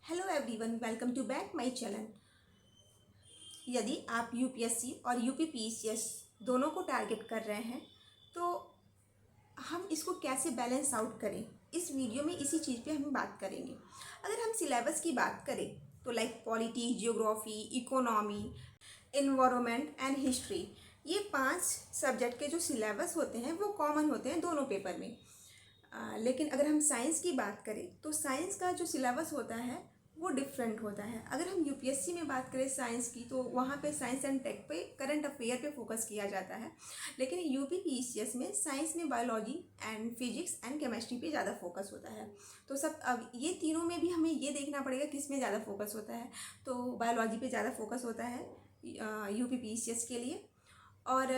Hello everyone, welcome to back my channel. यदि आप UPSC और यूपीपीसीएस दोनों को टारगेट कर रहे हैं तो हम इसको कैसे बैलेंस आउट करें, इस वीडियो में इसी चीज़ पे हम बात करेंगे। अगर हम सिलेबस की बात करें तो like polity, geography, economy, environment and history, ये 5 सब्जेक्ट के जो सिलेबस होते हैं वो कॉमन होते हैं दोनों पेपर में। लेकिन अगर हम साइंस की बात करें तो साइंस का जो सिलेबस होता है वो डिफरेंट होता है। अगर हम यूपीएससी में बात करें साइंस की तो वहाँ पे साइंस एंड टेक पे, करंट अफेयर पे फोकस किया जाता है। लेकिन यूपीपीसीएस में साइंस में biology and physics and chemistry पे ज़्यादा फोकस होता है। तो सब अब ये तीनों में भी हमें ये देखना पड़ेगा किस में ज़्यादा फोकस होता है। तो बायोलॉजी पे ज़्यादा फोकस होता है यूपीपीसीएस के लिए। और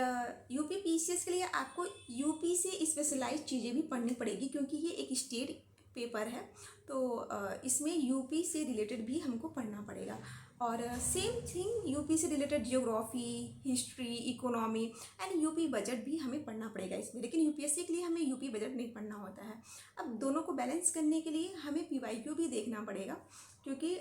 यूपीपीसीएस के लिए आपको यूपी से स्पेशलाइज चीज़ें भी पढ़नी पड़ेगी क्योंकि ये एक स्टेट पेपर है। तो इसमें यूपी से रिलेटेड भी हमको पढ़ना पड़ेगा। और सेम थिंग यूपी से related geography, history, economy and UP budget भी हमें पढ़ना पड़ेगा इसमें। लेकिन यूपीएससी के लिए हमें यूपी बजट नहीं पढ़ना होता है। अब दोनों को बैलेंस करने के लिए हमें पीवाईक्यू भी देखना पड़ेगा क्योंकि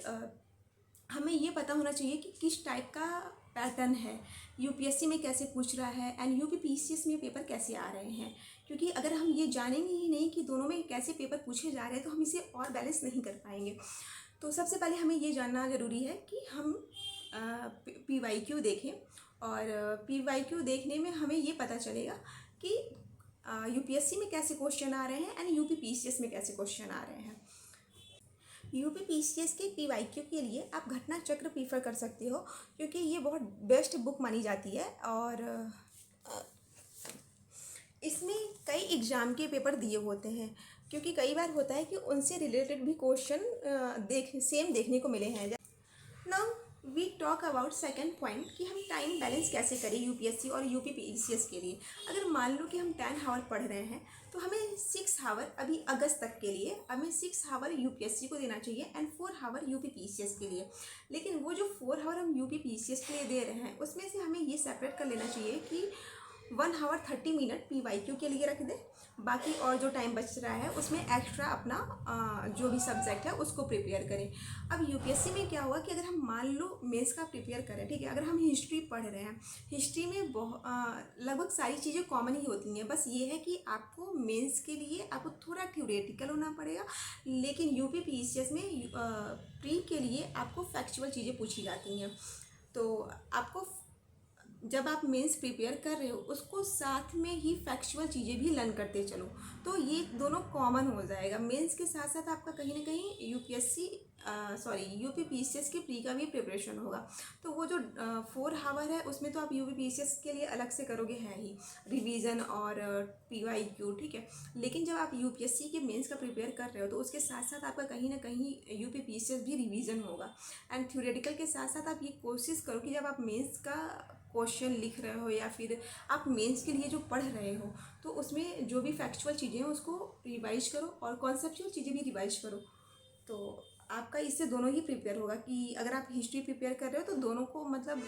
हमें ये पता होना चाहिए कि किस टाइप का पैटर्न है, यूपीएससी में कैसे पूछ रहा है एंड यूपीपीसीएस में पेपर कैसे आ रहे हैं। क्योंकि अगर हम ये जानेंगे ही नहीं कि दोनों में कैसे पेपर पूछे जा रहे हैं तो हम इसे और बैलेंस नहीं कर पाएंगे। तो सबसे पहले हमें ये जानना ज़रूरी है कि हम पीवाईक्यू देखें। और पीवाईक्यू देखने में हमें ये पता चलेगा कि यूपीएससी में कैसे क्वेश्चन आ रहे हैं एंड यूपीपीसीएस में कैसे क्वेश्चन आ रहे हैं। यूपीपीसीएस के पीवाईक्यू के लिए आप घटना चक्र प्रीफर कर सकते हो क्योंकि ये बहुत बेस्ट बुक मानी जाती है। और इसमें कई एग्ज़ाम के पेपर दिए होते हैं क्योंकि कई बार होता है कि उनसे रिलेटेड भी क्वेश्चन सेम देखने को मिले हैं। Now we talk about second point कि हम टाइम बैलेंस कैसे करें यूपीएससी और यूपीपीसीएस के लिए। अगर मान लो कि हम 10 आवर पढ़ रहे हैं तो हमें 6 आवर अभी अगस्त तक के लिए हमें 6 आवर यूपीएससी को देना चाहिए एंड 4 आवर यूपीपीसीएस के लिए। लेकिन वो जो 4 आवर हम यूपीपीसीएस के लिए दे रहे हैं उसमें से हमें ये सेपरेट कर लेना चाहिए कि 1 आवर 30 मिनट पीवाईक्यू के लिए रख दें। बाकी और जो टाइम बच रहा है उसमें एक्स्ट्रा अपना जो भी सब्जेक्ट है उसको प्रिपेयर करें। अब यूपीएससी में क्या हुआ कि अगर हम मान लो मेंस का प्रिपेयर करें, ठीक है, अगर हम हिस्ट्री पढ़ रहे हैं, हिस्ट्री में लगभग सारी चीज़ें कॉमन ही होती हैं। बस ये है कि आपको मेंस के लिए आपको थोड़ा थ्योरेटिकल होना पड़ेगा। लेकिन यूपीपीसीएस में प्री के लिए आपको फैक्चुअल चीज़ें पूछी जाती हैं। तो आपको जब आप मेंस प्रिपेयर कर रहे हो उसको साथ में ही फैक्चुअल चीज़ें भी लर्न करते चलो, तो ये दोनों कॉमन हो जाएगा। मेंस के साथ साथ आपका कहीं ना कहीं यूपीपीसीएस के प्री का भी प्रिपरेशन होगा। तो वो जो 4 आवर है उसमें तो आप यूपीपीसीएस के लिए अलग से करोगे है ही, रिवीजन और पीवाईक्यू, ठीक है। लेकिन जब आप यूपीएससी के मेंस का प्रिपेयर कर रहे हो तो उसके साथ साथ आपका कहीं ना कहीं यूपीपीसीएस भी रिवीजन होगा। एंड थ्योरेटिकल के साथ साथ आप ये कोशिश करो कि जब आप मेंस का क्वेश्चन लिख रहे हो या फिर आप मेंस के लिए जो पढ़ रहे हो तो उसमें जो भी फैक्चुअल चीज़ें हैं उसको रिवाइज करो और कॉन्सेप्चुअल चीज़ें भी रिवाइज करो। तो आपका इससे दोनों ही प्रिपेयर होगा कि अगर आप हिस्ट्री प्रिपेयर कर रहे हो तो दोनों को मतलब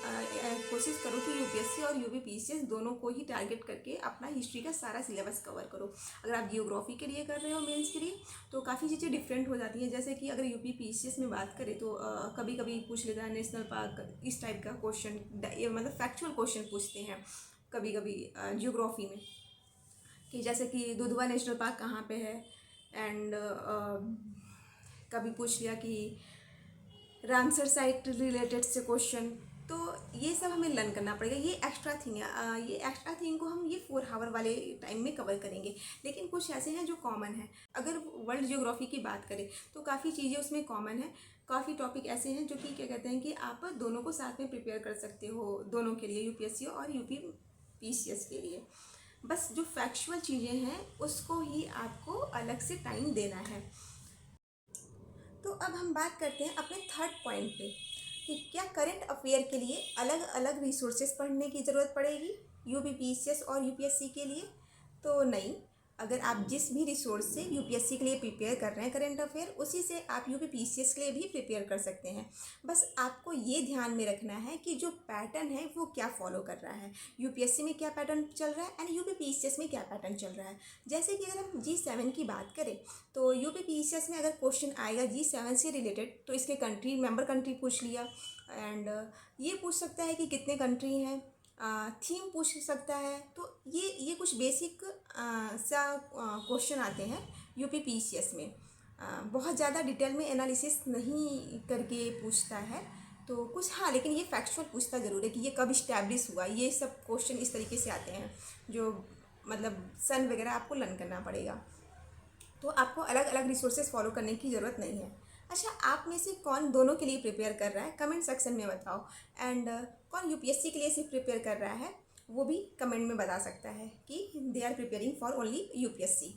कोशिश करो कि यूपीएससी और यूपीपीसीएस दोनों को ही टारगेट करके अपना हिस्ट्री का सारा सिलेबस कवर करो। अगर आप जियोग्राफी के लिए कर रहे हो मेंस के लिए तो काफ़ी चीज़ें डिफरेंट हो जाती हैं। जैसे कि अगर यूपीपीसीएस में बात करें तो कभी कभी पूछ लेता है नेशनल पार्क, इस टाइप का क्वेश्चन, मतलब फैक्चुअल क्वेश्चन पूछते हैं कभी कभी जियोग्राफी में, कि जैसे कि दुधवा नेशनल पार्क कहाँ पे है। एंड कभी पूछ लिया कि रामसर साइट रिलेटेड से क्वेश्चन। तो ये सब हमें लर्न करना पड़ेगा, ये एक्स्ट्रा थिंग है। ये एक्स्ट्रा थिंग को हम ये 4 आवर वाले टाइम में कवर करेंगे। लेकिन कुछ ऐसे हैं जो कॉमन है। अगर वर्ल्ड जियोग्राफी की बात करें तो काफ़ी चीज़ें उसमें कॉमन है। काफ़ी टॉपिक ऐसे हैं जो कि क्या कहते हैं कि आप दोनों को साथ में प्रिपेयर कर सकते हो, दोनों के लिए, यूपीएससी और यूपीपीसीएस के लिए। बस जो फैक्चुअल चीज़ें हैं उसको ही आपको अलग से टाइम देना है। तो अब हम बात करते हैं अपने थर्ड पॉइंट पे कि क्या करंट अफेयर के लिए अलग अलग रिसोर्सेज पढ़ने की ज़रूरत पड़ेगी यूपीपीसीएस और यूपीएससी के लिए। तो नहीं, अगर आप जिस भी रिसोर्स से यूपीएससी के लिए प्रिपेयर कर रहे हैं करंट अफेयर, उसी से आप यूपीपीसीएस के लिए भी प्रिपेयर कर सकते हैं। बस आपको ये ध्यान में रखना है कि जो पैटर्न है वो क्या फॉलो कर रहा है, यूपीएससी में क्या पैटर्न चल रहा है एंड यूपीपीसीएस में क्या पैटर्न चल रहा है। जैसे कि अगर हम G7 की बात करें तो यूपीपीसीएस में अगर क्वेश्चन आएगा G7 से रिलेटेड तो इसके कंट्री मेंबर कंट्री पूछ लिया, एंड ये पूछ सकता है कि कितने कंट्री हैं, थीम पूछ सकता है। तो ये कुछ बेसिक सा क्वेश्चन आते हैं यूपीपीसीएस में। बहुत ज़्यादा डिटेल में एनालिसिस नहीं करके पूछता है तो कुछ, हाँ, लेकिन ये फैक्चुअल पूछता ज़रूर है कि ये कब इस्टेब्लिश हुआ। ये सब क्वेश्चन इस तरीके से आते हैं जो मतलब सन वगैरह आपको लर्न करना पड़ेगा। तो आपको अलग अलग रिसोर्सेज फॉलो करने की ज़रूरत नहीं है। अच्छा, आप में से कौन दोनों के लिए प्रिपेयर कर रहा है कमेंट सेक्शन में बताओ, एंड कौन यूपीएससी के लिए सिर्फ प्रिपेयर कर रहा है वो भी कमेंट में बता सकता है कि they are preparing for only UPSC.